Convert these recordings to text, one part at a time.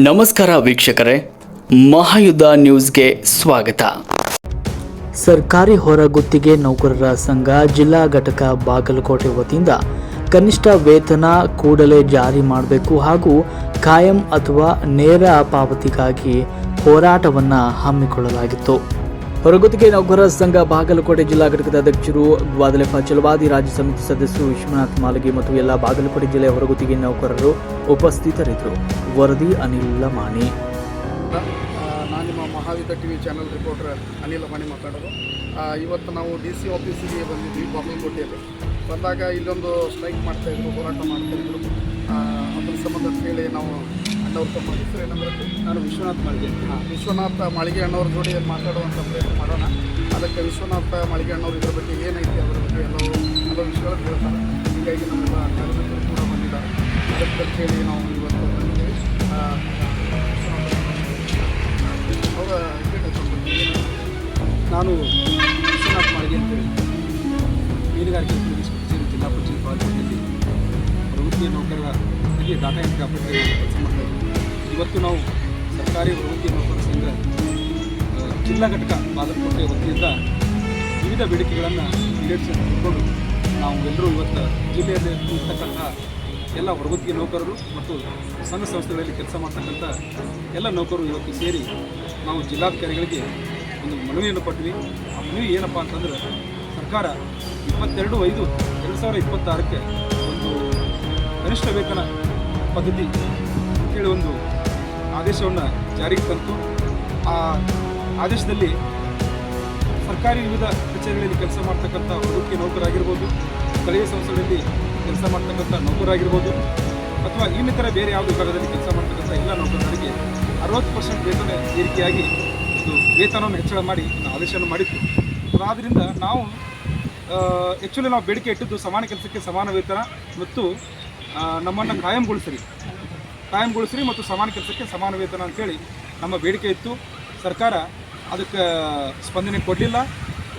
ನಮಸ್ಕಾರ ವೀಕ್ಷಕರೇ, ಮಹಾಯುದ್ಧ ನ್ಯೂಸ್ಗೆ ಸ್ವಾಗತ. ಸರ್ಕಾರಿ ಹೊರಗುತ್ತಿಗೆ ನೌಕರರ ಸಂಘ ಜಿಲ್ಲಾ ಘಟಕ ಬಾಗಲಕೋಟೆ ವತಿಯಿಂದ ಕನಿಷ್ಠ ವೇತನ ಕೂಡಲೇ ಜಾರಿ ಮಾಡಬೇಕು ಹಾಗೂ ಕಾಯಂ ಅಥವಾ ನೇರ ಪಾವತಿಗಾಗಿ ಹೋರಾಟವನ್ನು ಹಮ್ಮಿಕೊಳ್ಳಲಾಗಿತ್ತು. ಹೊರಗುತ್ತಿಗೆ ನೌಕರರ ಸಂಘ ಬಾಗಲಕೋಟೆ ಜಿಲ್ಲಾ ಘಟಕದ ಅಧ್ಯಕ್ಷರು ಗ್ವಾದಲೆಫ ಚಲವಾದಿ, ರಾಜ್ಯ ಸಮಿತಿ ಸದಸ್ಯರು ವಿಶ್ವನಾಥ್ ಮಾಲಗಿ ಮತ್ತು ಎಲ್ಲ ಬಾಗಲಕೋಟೆ ಜಿಲ್ಲೆಯ ಹೊರಗುತ್ತಿಗೆ ನೌಕರರು ಉಪಸ್ಥಿತರಿದ್ದರು. ವರದಿ ಅನಿಲ್ ಲಮಾಣಿ. ನಾನು ನಿಮ್ಮ Mahayuddha TV channel reporter Anil Lamani ಮಾತಾಡೋದು. ಇವತ್ತು ನಾವು DC ಆಫೀಸಿಗೆ ಬಂದಿದ್ವಿ ಬಾಗಲಕೋಟೆಯಲ್ಲಿ. ಬಂದಾಗ ಇಲ್ಲೊಂದು ಸ್ಟ್ರೈಕ್ ಮಾಡ್ತಾಯಿದ್ರು, ಹೋರಾಟ ಮಾಡ್ತಾಯಿದ್ರು. ಅದ್ರ ಸಂಬಂಧ ಹೇಳಿ ನಾವು ಅಣ್ಣವ್ರ ತಮ್ಮ ಹೆಸರು ಏನಂದ್ರೆ ನಾನು ವಿಶ್ವನಾಥ್ ಮಾಳಿಗೆ ಅಣ್ಣವ್ರ ಜೋಡಿ ಮಾತಾಡುವಂಥ ಪ್ರಯತ್ನ ಮಾಡೋಣ. ಅದಕ್ಕೆ ವಿಶ್ವನಾಥ ಮಾಳಿಗೆ ಅಣ್ಣವ್ರು ಇದ್ರ ಬಗ್ಗೆ ಏನೈತಿ ಅದರ ಬಗ್ಗೆ ಎಲ್ಲವೂ ವಿಷಯಗಳನ್ನು ಹೇಳ್ತಾರೆ. ಹೀಗಾಗಿ ನಮ್ಮೆಲ್ಲ ಕಾರ್ಯಕರ್ತರು ಕೂಡ ಬಂದಿದ್ದಾರೆ. ಅದಕ್ಕೆ ಹೇಳಿ ನಾವು ಇವತ್ತು ಬಂದಿದ್ದೀವಿ. ನಾನು ವಿಶ್ವನಾಥ್ ಮಾಳಿಗೆ ಅಂತೇಳಿ ಮೀನುಗಾರಿಕೆ ಕಚೇರಿ ಜಿಲ್ಲಾ ಪಂಚಾಯತ್ ಬಾಗಲಕೋಟೆಯಲ್ಲಿ ಪ್ರವೃತ್ತಿಯ ನೌಕರರ ಜೊತೆಗೆ ಡಾಟಾ ಎಂಟ್ರಿ ಆಪರೇಟರ್ ಕೆಲಸ ಮಾಡ್ತಾಯಿದ್ದೀವಿ. ಇವತ್ತು ನಾವು ಸರ್ಕಾರಿ ಪ್ರವೃತ್ತಿಯ ನೌಕರರ ಸಂಘ ಜಿಲ್ಲಾ ಘಟಕ ಬಾಗಲಕೋಟೆ ವತಿಯಿಂದ ವಿವಿಧ ಬೇಡಿಕೆಗಳನ್ನು ಈಡೇರಿಸಿಕೊಂಡು ನಾವು ಎಲ್ಲರೂ ಇವತ್ತು ಜಿಲ್ಲೆಯಲ್ಲಿ ಇರ್ತಕ್ಕಂಥ ಎಲ್ಲ ಹೊರಗುತ್ತಿಗೆ ನೌಕರರು ಮತ್ತು ಸಂಘ ಸಂಸ್ಥೆಗಳಲ್ಲಿ ಕೆಲಸ ಮಾಡ್ತಕ್ಕಂಥ ಎಲ್ಲ ನೌಕರರು ಇವತ್ತು ಸೇರಿ ನಾವು ಜಿಲ್ಲಾಧಿಕಾರಿಗಳಿಗೆ ಒಂದು ಮನವಿಯನ್ನು ಕೊಟ್ವಿ. ಆ ಮನವಿ ಏನಪ್ಪ ಅಂತಂದ್ರೆ, ಸರ್ಕಾರ 22/5/2026 ಒಂದು ಕನಿಷ್ಠ ವೇತನ ಪದ್ಧತಿ ಅಂತೇಳಿ ಒಂದು ಆದೇಶವನ್ನು ಜಾರಿಗೆ ತಂತು. ಆ ಆದೇಶದಲ್ಲಿ ಸರ್ಕಾರಿ ವಿವಿಧ ಕಚೇರಿಗಳಲ್ಲಿ ಕೆಲಸ ಮಾಡ್ತಕ್ಕಂಥ ಹೊರಗುತ್ತಿಗೆ ನೌಕರಾಗಿರ್ಬೋದು, ಸ್ಥಳೀಯ ಸಂಸ್ಥೆಗಳಲ್ಲಿ ಕೆಲಸ ಮಾಡ್ತಕ್ಕಂಥ ನೌಕರಾಗಿರ್ಬೋದು, ಅಥವಾ ಇನ್ನಿತರ ಬೇರೆ ಯಾವ ವಿಭಾಗದಲ್ಲಿ ಕೆಲಸ ಮಾಡ್ತಕ್ಕಂಥ ಎಲ್ಲ ನೌಕರರಿಗೆ 60% ವೇತನ ಏರಿಕೆಯಾಗಿ ಒಂದು ವೇತನವನ್ನು ಹೆಚ್ಚಳ ಮಾಡಿ ಆದೇಶವನ್ನು ಮಾಡಿತ್ತು. ಆದ್ದರಿಂದ ನಾವು ಆ್ಯಕ್ಚುಲಿ ನಾವು ಬೇಡಿಕೆ ಇಟ್ಟಿದ್ದು ಸಮಾನ ಕೆಲಸಕ್ಕೆ ಸಮಾನ ವೇತನ ಮತ್ತು ನಮ್ಮನ್ನು ಕಾಯಂಗೊಳಿಸ್ರಿ ಮತ್ತು ಸಮಾನ ಕೆಲಸಕ್ಕೆ ಸಮಾನ ವೇತನ ಅಂತೇಳಿ ನಮ್ಮ ಬೇಡಿಕೆ ಇತ್ತು. ಸರ್ಕಾರ ಅದಕ್ಕೆ ಸ್ಪಂದನೆ ಕೊಡಲಿಲ್ಲ.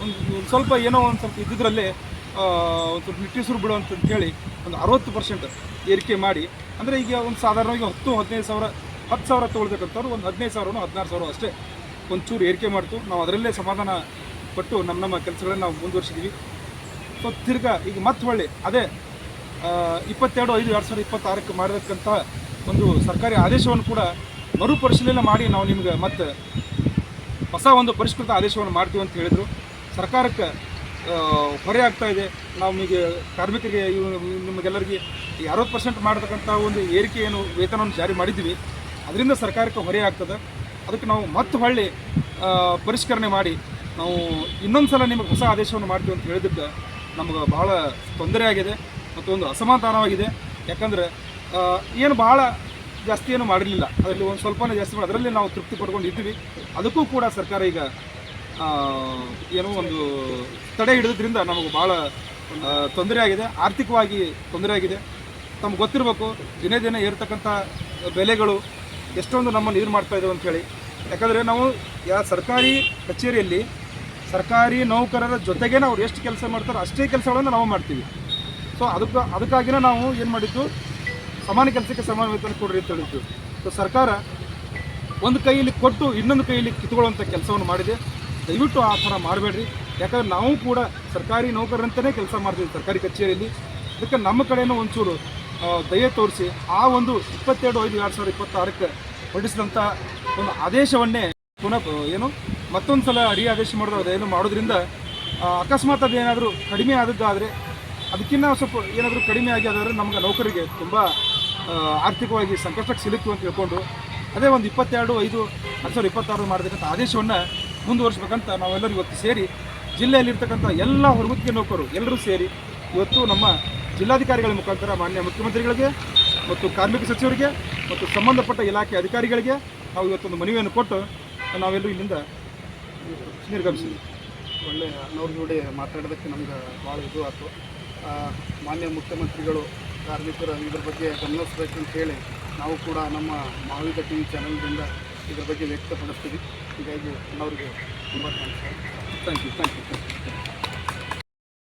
ಒಂದು ಸ್ವಲ್ಪ ಏನೋ ಒಂದು ಸ್ವಲ್ಪ ಇದ್ದಿದ್ರಲ್ಲೇ ಒಂದು ಸ್ವಲ್ಪ ನಿಟ್ಟುಸಿರು ಬಿಡುವಂತಂತೇಳಿ ಒಂದು 60% ಏರಿಕೆ ಮಾಡಿ, ಅಂದರೆ ಈಗ ಒಂದು ಸಾಧಾರಣವಾಗಿ 10,000 ತೊಗೊಳ್ತಕ್ಕಂಥವ್ರು ಒಂದು 15,000 16,000 ಅಷ್ಟೇ ಒಂಚೂರು ಏರಿಕೆ ಮಾಡ್ತು. ನಾವು ಅದರಲ್ಲೇ ಸಮಾಧಾನ ಪಟ್ಟು ನಮ್ಮ ಕೆಲಸಗಳನ್ನು ನಾವು ಮುಂದುವರಿಸಿದ್ವಿ. ಸೊ ತಿರ್ಗಾ ಈಗ ಮತ್ತೆ ಹೊಳ್ಳಿ ಅದೇ 22/5/2026 ಮಾಡಿರ್ತಕ್ಕಂಥ ಒಂದು ಸರ್ಕಾರಿ ಆದೇಶವನ್ನು ಕೂಡ ಮರುಪರಿಶೀಲನೆ ಮಾಡಿ ನಾವು ನಿಮ್ಗೆ ಮತ್ತೆ ಹೊಸ ಒಂದು ಪರಿಷ್ಕೃತ ಆದೇಶವನ್ನು ಮಾಡ್ತೀವಿ ಅಂತ ಹೇಳಿದರು. ಸರ್ಕಾರಕ್ಕೆ ಹೊರೆ ಆಗ್ತಾಯಿದೆ. ನಾವು ನಿಮಗೆ ಕಾರ್ಮಿಕರಿಗೆ ನಿಮಗೆಲ್ಲರಿಗೆ 60% ಮಾಡತಕ್ಕಂಥ ಒಂದು ಏರಿಕೆ ಏನು ವೇತನವನ್ನು ಜಾರಿ ಮಾಡಿದ್ವಿ, ಅದರಿಂದ ಸರ್ಕಾರಕ್ಕೆ ಹೊರೆ ಆಗ್ತದೆ. ಅದಕ್ಕೆ ನಾವು ಮತ್ತೆ ಹೊಳ್ಳಿ ಪರಿಷ್ಕರಣೆ ಮಾಡಿ ನಾವು ಇನ್ನೊಂದು ಸಲ ನಿಮಗೆ ಹೊಸ ಆದೇಶವನ್ನು ಮಾಡ್ತೀವಿ ಅಂತ ಹೇಳಿದ್ದಕ್ಕೆ ನಮಗೆ ಬಹಳ ತೊಂದರೆ ಆಗಿದೆ ಮತ್ತು ಒಂದು ಅಸಮಾಧಾನವಾಗಿದೆ. ಯಾಕಂದರೆ ಏನು ಭಾಳ ಜಾಸ್ತಿ ಏನು ಮಾಡಿರಲಿಲ್ಲ, ಅದರಲ್ಲಿ ಒಂದು ಸ್ವಲ್ಪನೇ ಜಾಸ್ತಿ ಮಾಡಿ ಅದರಲ್ಲಿ ನಾವು ತೃಪ್ತಿ ಪಡ್ಕೊಂಡಿದ್ದೀವಿ. ಅದಕ್ಕೂ ಕೂಡ ಸರ್ಕಾರ ಈಗ ಏನೋ ಒಂದು ತಡೆ ಹಿಡಿದ್ರಿಂದ ನಮಗೆ ಭಾಳ ತೊಂದರೆ ಆಗಿದೆ, ಆರ್ಥಿಕವಾಗಿ ತೊಂದರೆ ಆಗಿದೆ. ತಮ್ಗೆ ಗೊತ್ತಿರಬೇಕು, ದಿನೇ ದಿನ ಏರ್ತಕ್ಕಂಥ ಬೆಲೆಗಳು ಎಷ್ಟೊಂದು ನಮ್ಮನ್ನು ಇದು ಮಾಡ್ತಾಯಿದ್ದೇವೆ ಅಂಥೇಳಿ. ಯಾಕಂದರೆ ನಾವು ಸರ್ಕಾರಿ ಕಚೇರಿಯಲ್ಲಿ ಸರ್ಕಾರಿ ನೌಕರರ ಜೊತೆಗೆ ನಾವು ಎಷ್ಟು ಕೆಲಸ ಮಾಡ್ತಾರೋ ಅಷ್ಟೇ ಕೆಲಸಗಳನ್ನು ನಾವು ಮಾಡ್ತೀವಿ. ಸೊ ಅದಕ್ಕಾಗಿಯೇ ನಾವು ಏನು ಮಾಡಿದ್ದು, ಸಮಾನ ಕೆಲಸಕ್ಕೆ ಸಮಾನ ವೇತನ ಕೊಡ್ರಿ ಅಂತ ಹೇಳಿದ್ದು. ಸೊ ಸರ್ಕಾರ ಒಂದು ಕೈಯಲ್ಲಿ ಕೊಟ್ಟು ಇನ್ನೊಂದು ಕೈಯಲ್ಲಿ ಕಿತ್ಕೊಳ್ಳುವಂಥ ಕೆಲಸವನ್ನು ಮಾಡಿದೆ. ದಯವಿಟ್ಟು ಆ ಥರ ಮಾಡಬೇಡ್ರಿ. ಯಾಕಂದರೆ ನಾವು ಕೂಡ ಸರ್ಕಾರಿ ನೌಕರರಂತಲೇ ಕೆಲಸ ಮಾಡ್ತೀವಿ ಸರ್ಕಾರಿ ಕಚೇರಿಯಲ್ಲಿ. ಅದಕ್ಕೆ ನಮ್ಮ ಕಡೆಯೂ ಒಂಚೂರು ದಯೆ ತೋರಿಸಿ ಆ ಒಂದು 22/5/2026 ಹೊರಡಿಸಿದಂಥ ಒಂದು ಆದೇಶವನ್ನೇ ಪುನಃ ಮತ್ತೊಂದು ಸಲ ಆದೇಶ ಮಾಡೋದ್ರಿಂದ ಅಕಸ್ಮಾತ್ ಅದೇನಾದರೂ ಕಡಿಮೆ ಆದದ್ದಾದರೆ, ಅದಕ್ಕಿಂತ ಸ್ವಲ್ಪ ಏನಾದರೂ ಕಡಿಮೆ ಆಗಿ ಅದಾದರೆ ನಮಗೆ ನೌಕರಿಗೆ ತುಂಬ ಆರ್ಥಿಕವಾಗಿ ಸಂಕಷ್ಟಕ್ಕೆ ಸಿಲುಕ್ತು ಅಂತ ಹೇಳ್ಕೊಂಡು ಅದೇ ಒಂದು 22/5/2026 ಮಾಡತಕ್ಕಂಥ ಆದೇಶವನ್ನು ಮುಂದುವರಿಸಬೇಕಂತ ನಾವೆಲ್ಲರೂ ಇವತ್ತು ಸೇರಿ ಜಿಲ್ಲೆಯಲ್ಲಿರ್ತಕ್ಕಂಥ ಎಲ್ಲ ಹೊರಗುತ್ತಿಗೆ ನೌಕರರು ಎಲ್ಲರೂ ಸೇರಿ ಇವತ್ತು ನಮ್ಮ ಜಿಲ್ಲಾಧಿಕಾರಿಗಳ ಮುಖಾಂತರ ಮಾನ್ಯ ಮುಖ್ಯಮಂತ್ರಿಗಳಿಗೆ ಮತ್ತು ಕಾರ್ಮಿಕ ಸಚಿವರಿಗೆ ಮತ್ತು ಸಂಬಂಧಪಟ್ಟ ಇಲಾಖೆ ಅಧಿಕಾರಿಗಳಿಗೆ ನಾವು ಇವತ್ತೊಂದು ಮನವಿಯನ್ನು ಕೊಟ್ಟು ನಾವೆಲ್ಲರೂ ಇಲ್ಲಿಂದ ನಿರ್ಗಮಿಸಿದ್ವಿ. ಒಳ್ಳೆಯ ಅಣ್ಣವ್ರ ಜೋಡಿ ಮಾತಾಡೋದಕ್ಕೆ ನಮ್ಗೆ ಭಾಳ ಇದು ಆಯಿತು. ಮಾನ್ಯ ಮುಖ್ಯಮಂತ್ರಿಗಳು ಕಾರ್ಮಿಕರ ಇದ್ರ ಬಗ್ಗೆ ಗಮನಿಸಬೇಕಂತ ಹೇಳಿ ನಾವು ಕೂಡ ನಮ್ಮ ಮಹಾಯುದ್ಧ ಟಿವಿ ಚಾನಲ್ನಿಂದ ಇದ್ರ ಬಗ್ಗೆ ವ್ಯಕ್ತಪಡಿಸ್ತೀವಿ. ಹೀಗಾಗಿ ಅಣ್ಣವ್ರಿಗೆ ತುಂಬ ಥ್ಯಾಂಕ್ ಯು.